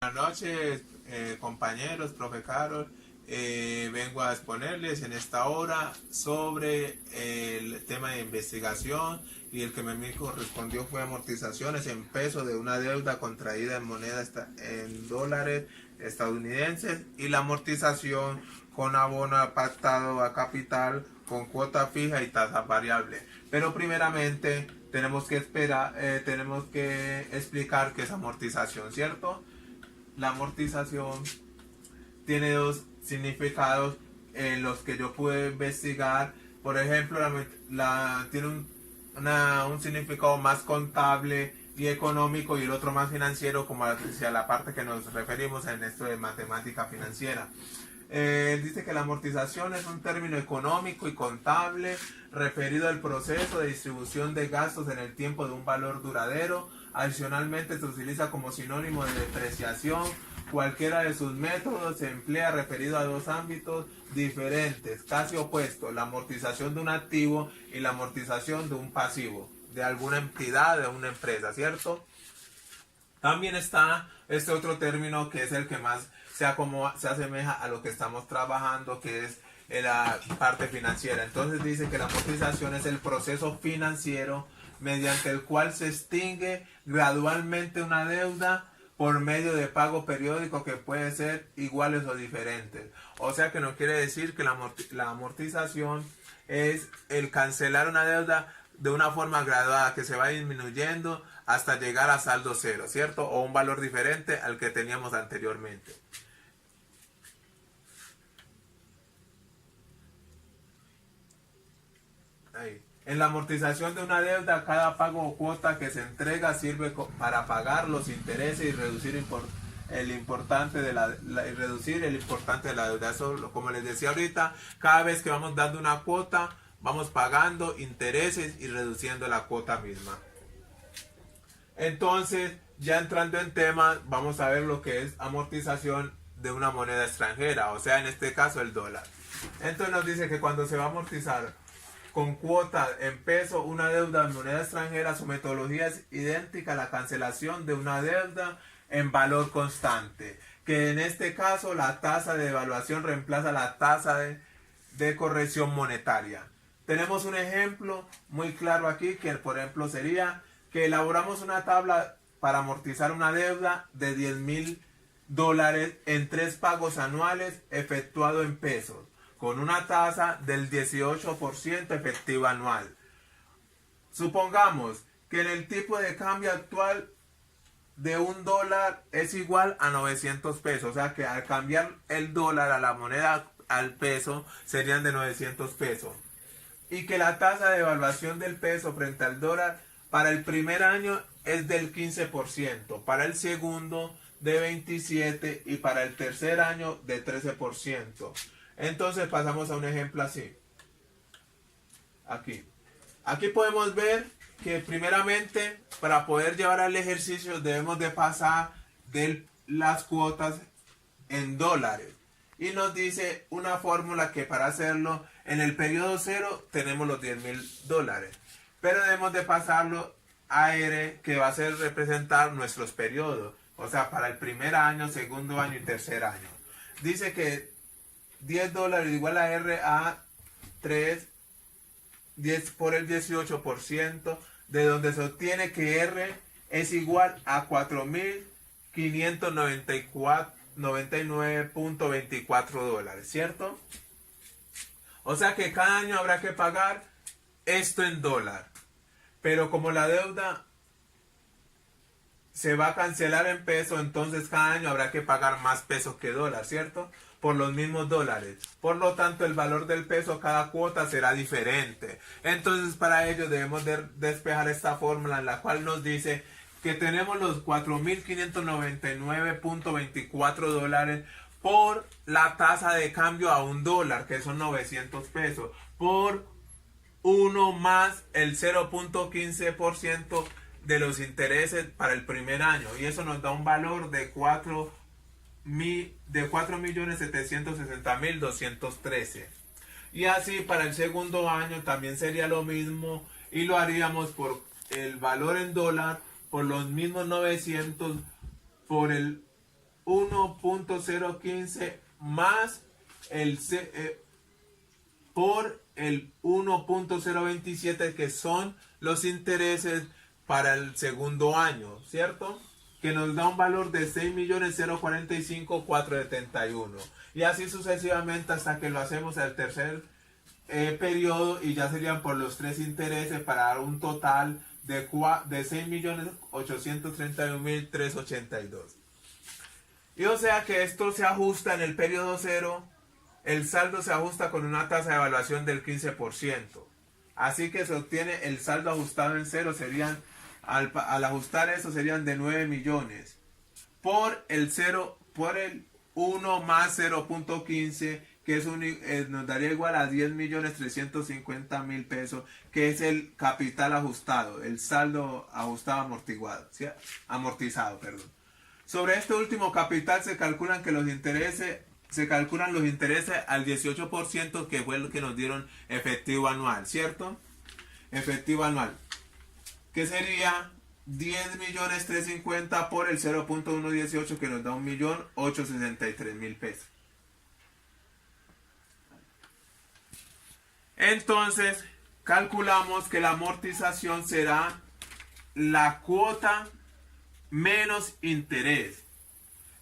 Buenas noches, compañeros, profe Carol. Vengo a exponerles en esta hora sobre el tema de investigación y el que me correspondió fue amortizaciones en pesos de una deuda contraída en moneda en dólares estadounidenses y la amortización con abono pactado a capital con cuota fija y tasa variable. Pero primeramente tenemos que explicar qué es amortización, ¿cierto? La amortización tiene dos significados en los que yo pude investigar. Por ejemplo, tiene un significado más contable y económico y el otro más financiero, como hacia la parte que nos referimos en esto de matemática financiera. Dice que la amortización es un término económico y contable referido al proceso de distribución de gastos en el tiempo de un valor duradero. Adicionalmente se utiliza como sinónimo de depreciación. Cualquiera de sus métodos se emplea referido a dos ámbitos diferentes, casi opuestos: la amortización de un activo y la amortización de un pasivo, de alguna entidad, de una empresa, ¿cierto? También está este otro término que es el que más se asemeja a lo que estamos trabajando, que es la parte financiera. Entonces dice que la amortización es el proceso financiero mediante el cual se extingue gradualmente una deuda por medio de pago periódico que puede ser iguales o diferentes. O sea que no quiere decir que la amortización es el cancelar una deuda de una forma graduada que se va disminuyendo hasta llegar a saldo cero, ¿cierto? O un valor diferente al que teníamos anteriormente. Ahí. En la amortización de una deuda, cada pago o cuota que se entrega sirve para pagar los intereses y reducir el importante de reducir el importante de la deuda. Eso, como les decía ahorita, cada vez que vamos dando una cuota, vamos pagando intereses y reduciendo la cuota misma. Entonces, ya entrando en tema, vamos a ver lo que es amortización de una moneda extranjera, o sea, en este caso el dólar. Entonces nos dice que cuando se va a amortizar con cuota en peso una deuda en moneda extranjera, su metodología es idéntica a la cancelación de una deuda en valor constante, que en este caso la tasa de devaluación reemplaza la tasa de corrección monetaria. Tenemos un ejemplo muy claro aquí, que por ejemplo sería que elaboramos una tabla para amortizar una deuda de $10,000 en 3 pagos anuales efectuado en pesos, con una tasa del 18% efectiva anual. Supongamos que en el tipo de cambio actual de un dólar es igual a 900 pesos, o sea que al cambiar el dólar a la moneda al peso serían de 900 pesos. Y que la tasa de evaluación del peso frente al dólar para el primer año es del 15%, para el segundo de 27% y para el tercer año de 13%. Entonces pasamos a un ejemplo así. Aquí podemos ver que primeramente para poder llevar al ejercicio debemos de pasar de las cuotas en dólares. Y nos dice una fórmula que para hacerlo en el periodo cero tenemos los $10,000. Pero debemos de pasarlo a R, que va a ser representar nuestros periodos. O sea, para el primer año, segundo año y tercer año. Dice que $10 igual a R a 3, 10 por el 18%, de donde se obtiene que R es igual a 4,599.24 dólares, ¿cierto? O sea que cada año habrá que pagar esto en dólar. Pero como la deuda se va a cancelar en peso, entonces cada año habrá que pagar más pesos que dólar, ¿cierto? Por los mismos dólares. Por lo tanto, el valor del peso cada cuota será diferente. Entonces, para ello debemos despejar esta fórmula en la cual nos dice que tenemos los 4,599.24 dólares por la tasa de cambio a un dólar, que son 900 pesos, por 1 más el 0.15% de los intereses para el primer año. Y eso nos da un valor de 4.760.213. Y así para el segundo año también sería lo mismo y lo haríamos por el valor en dólar, por los mismos 900, por el 1.015 más por el 1.027 que son los intereses para el segundo año, ¿cierto? Que nos da un valor de 6.045.471 y así sucesivamente hasta que lo hacemos al tercer periodo y ya serían por los tres intereses para dar un total de 6.831.382. Y o sea que esto se ajusta en el periodo cero, el saldo se ajusta con una tasa de evaluación del 15%. Así que se obtiene el saldo ajustado en cero, serían, al ajustar eso serían de 9 millones. Por el 1 más 0.15, que es nos daría igual a 10.350.000 pesos, que es el capital ajustado, el saldo ajustado amortiguado, ¿sí? Amortizado, perdón. Sobre este último capital se calculan los intereses al 18%, que fue lo que nos dieron efectivo anual, ¿cierto? Efectivo anual, que sería 10.350.000 por el 0.118, que nos da 1.863.000 pesos. Entonces, calculamos que la amortización será la cuota menos interés.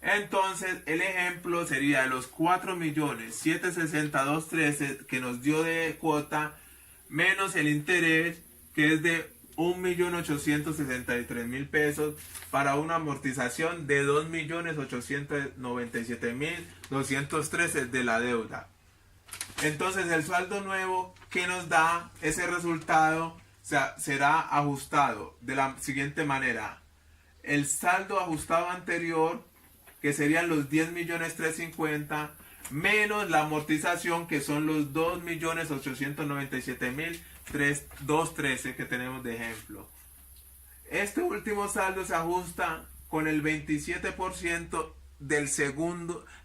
Entonces, el ejemplo sería los 4.762.13 que nos dio de cuota, menos el interés, que es de 1.863.000 pesos, para una amortización de 2.897.213 de la deuda. Entonces el saldo nuevo que nos da ese resultado será ajustado de la siguiente manera: el saldo ajustado anterior, que serían los 10.350.000, menos la amortización, que son los 2.897.213 que tenemos de ejemplo. Este último saldo se ajusta con el 27%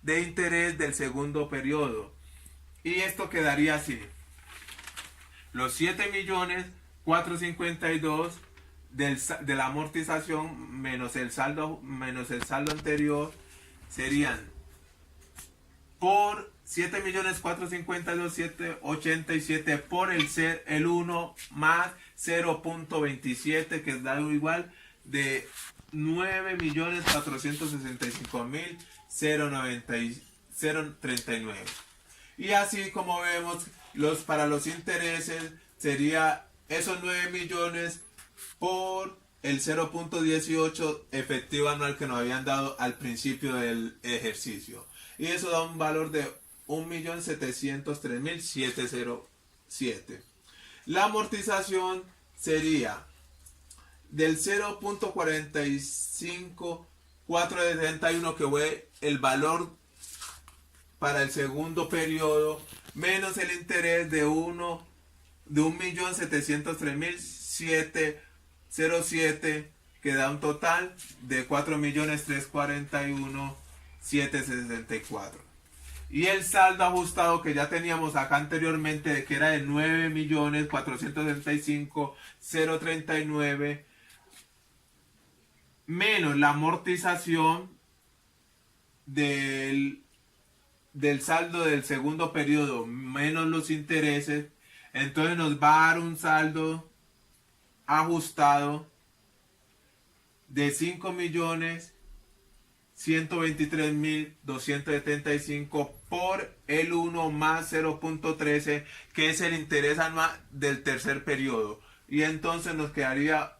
de interés del segundo periodo. Y esto quedaría así: los 7.452.000 de la amortización menos el saldo anterior serían por 7.452.787 por el 1 más 0.27, que es dado igual de 9.465.039. Y así como vemos, para los intereses sería esos 9 millones por el 0.18 efectivo anual que nos habían dado al principio del ejercicio. Y eso da un valor de 1.703.707. La amortización sería del 0.45471, que fue el valor para el segundo periodo, menos el interés de 1.703.707, que da un total de 4.341.764. Y el saldo ajustado que ya teníamos acá anteriormente, que era de 9.465.039, menos la amortización del saldo del segundo periodo, menos los intereses, entonces nos va a dar un saldo ajustado de 5.123.275 por el 1 más 0.13, que es el interés anual del tercer periodo. Y entonces nos quedaría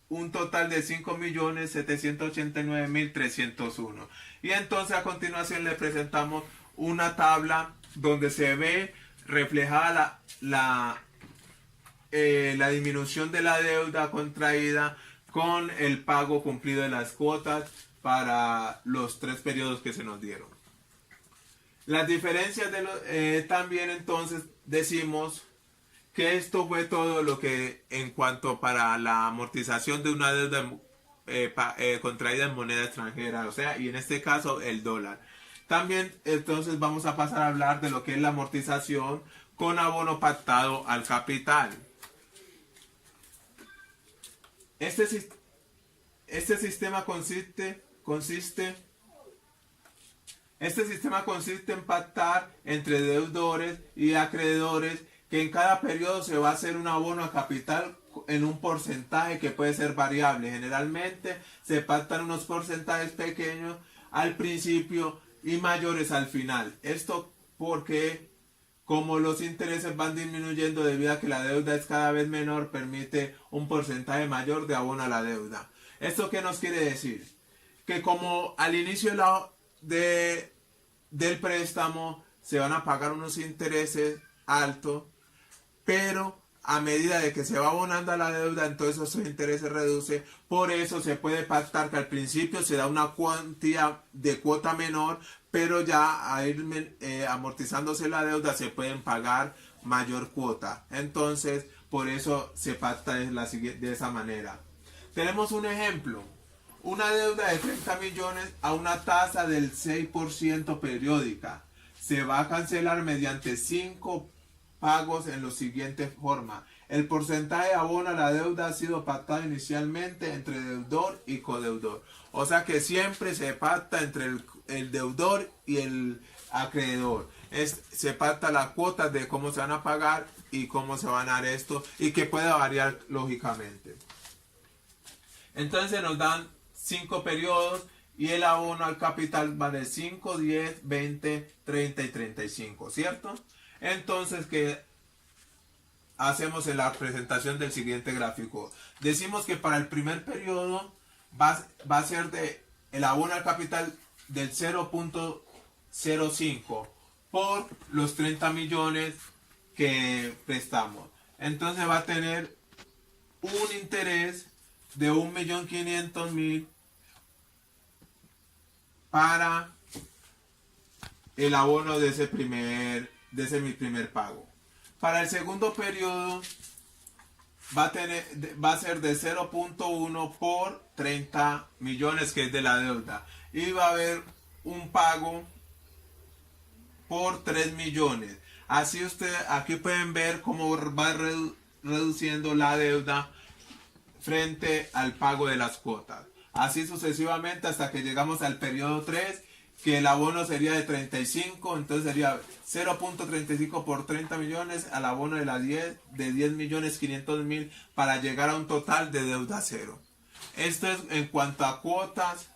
un total de 5.789.301. Y entonces a continuación le presentamos una tabla donde se ve reflejada la disminución de la deuda contraída con el pago cumplido de las cuotas para los tres periodos que se nos dieron. Las diferencias también entonces decimos que esto fue todo lo que en cuanto para la amortización de una deuda contraída en moneda extranjera, o sea, y en este caso el dólar. También entonces vamos a pasar a hablar de lo que es la amortización con abono pactado al capital. Este sistema consiste Este sistema consiste en pactar entre deudores y acreedores que en cada periodo se va a hacer un abono a capital en un porcentaje que puede ser variable. Generalmente se pactan unos porcentajes pequeños al principio y mayores al final. Esto porque como los intereses van disminuyendo debido a que la deuda es cada vez menor, permite un porcentaje mayor de abono a la deuda. ¿Esto qué nos quiere decir? Que como al inicio del préstamo se van a pagar unos intereses altos, pero a medida de que se va abonando a la deuda, entonces esos intereses reducen. Por eso se puede pactar que al principio se da una cuantía de cuota menor, pero ya a ir amortizándose la deuda se pueden pagar mayor cuota. Entonces, por eso se pacta de esa manera. Tenemos un ejemplo. Una deuda de 30 millones a una tasa del 6% periódica. Se va a cancelar mediante 5 pagos en la siguiente forma. El porcentaje de abono a la deuda ha sido pactado inicialmente entre deudor y codeudor. O sea que siempre se pacta entre el deudor y el acreedor. Se pacta la cuota de cómo se van a pagar y cómo se van a dar esto y que puede variar lógicamente. Entonces nos dan 5 periodos y el abono al capital va de 5, 10, 20, 30 y 35, ¿cierto? Entonces, ¿qué hacemos en la presentación del siguiente gráfico? Decimos que para el primer periodo va a ser el abono al capital del 0.05 por los 30 millones que prestamos. Entonces va a tener un interés de 1.500.000 para el abono de ese mi primer pago. Para el segundo periodo va a ser de 0.1 por 30 millones que es de la deuda y va a haber un pago por 3 millones. Así aquí pueden ver cómo va reduciendo la deuda frente al pago de las cuotas. Así sucesivamente hasta que llegamos al periodo 3, que el abono sería de 35, entonces sería 0.35 por 30 millones al abono de 10.500.000 para llegar a un total de deuda cero. Esto es en cuanto a cuotas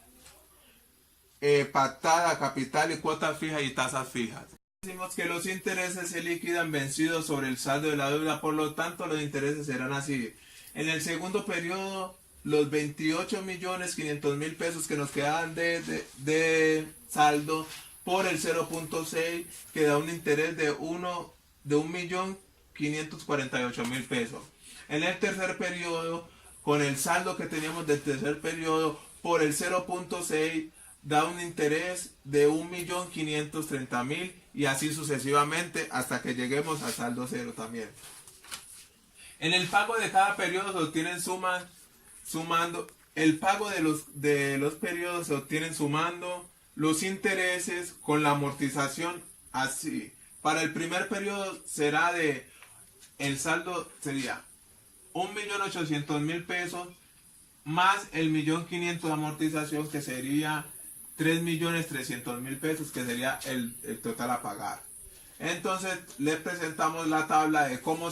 pactada, capital y cuotas fijas y tasas fijas. Decimos que los intereses se liquidan vencidos sobre el saldo de la deuda, por lo tanto los intereses serán así. En el segundo periodo, los 28.500.000 pesos que nos quedan de saldo por el 0.6, que da un interés de 1.548.000 pesos. En el tercer periodo, con el saldo que teníamos del tercer periodo por el 0.6, da un interés de 1.530.000 y así sucesivamente hasta que lleguemos al saldo cero también. En el pago de cada periodo se obtienen sumando el pago de los periodos se obtienen sumando los intereses con la amortización así. Para el primer periodo el saldo sería 1.800.000 pesos más el 1.500.000 de amortización, que sería 3.300.000 pesos, que sería el total a pagar. Entonces les presentamos la tabla de cómo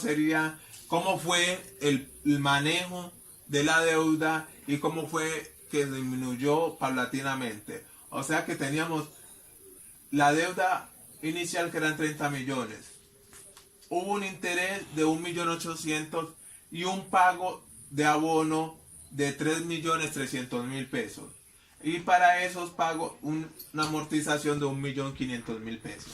fue el manejo de la deuda y cómo fue que disminuyó paulatinamente. O sea que teníamos la deuda inicial que eran 30 millones. Hubo un interés de 1.800.000 y un pago de abono de 3.300.000 pesos. Y para esos pagos una amortización de 1.500.000 pesos.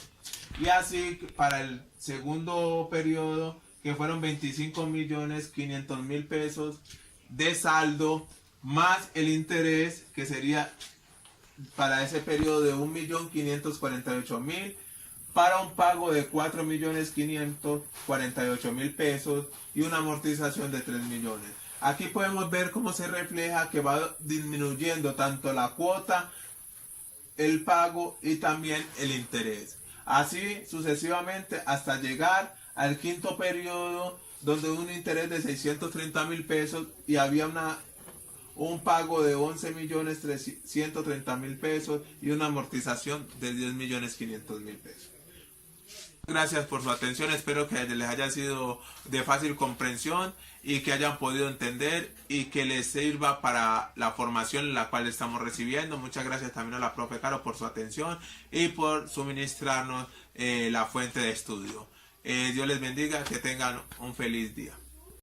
Y así para el segundo periodo, que fueron 25.500.000 pesos de saldo, más el interés que sería para ese periodo de 1.548.000 para un pago de 4.548.000 pesos y una amortización de 3 millones. Aquí podemos ver cómo se refleja que va disminuyendo tanto la cuota, el pago y también el interés. Así sucesivamente hasta llegar al quinto periodo, donde un interés de 630.000 pesos y había un pago de 11.130.000 pesos y una amortización de 10.500.000 pesos. Gracias por su atención, espero que les haya sido de fácil comprensión y que hayan podido entender y que les sirva para la formación en la cual estamos recibiendo. Muchas gracias también a la profe Caro por su atención y por suministrarnos la fuente de estudio. Dios les bendiga, que tengan un feliz día.